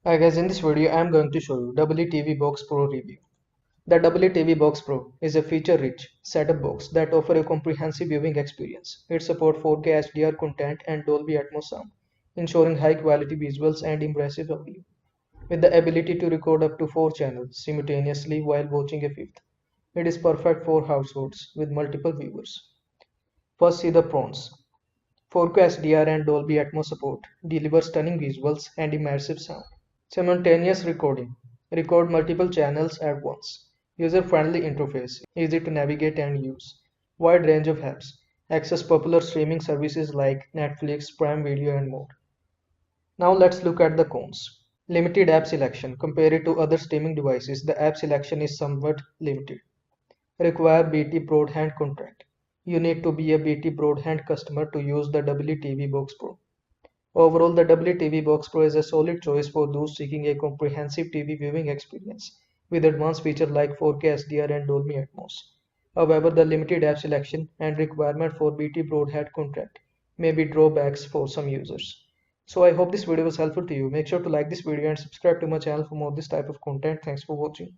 Hi guys, in this video I am going to show you WTV Box Pro review. The WTV Box Pro is a feature-rich setup box that offers a comprehensive viewing experience. It supports 4K HDR content and Dolby Atmos sound, ensuring high-quality visuals and impressive audio. With the ability to record up to 4 channels simultaneously while watching a fifth, it is perfect for households with multiple viewers. First, see the pros. 4K HDR and Dolby Atmos support deliver stunning visuals and immersive sound. Simultaneous recording. Record multiple channels at once. User-friendly interface. Easy to navigate and use. Wide range of apps. Access popular streaming services like Netflix, Prime Video and more. Now let's look at the cons. Limited app selection. Compared to other streaming devices, the app selection is somewhat limited. Require BT broadband contract. You need to be a BT broadband customer to use the WTV Box Pro. Overall, the WTV Box Pro is a solid choice for those seeking a comprehensive TV viewing experience with advanced features like 4K HDR and Dolby Atmos. However, the limited app selection and requirement for BT broadband contract may be drawbacks for some users. So I hope this video was helpful to you. Make sure to like this video and subscribe to my channel for more this type of content. Thanks for watching.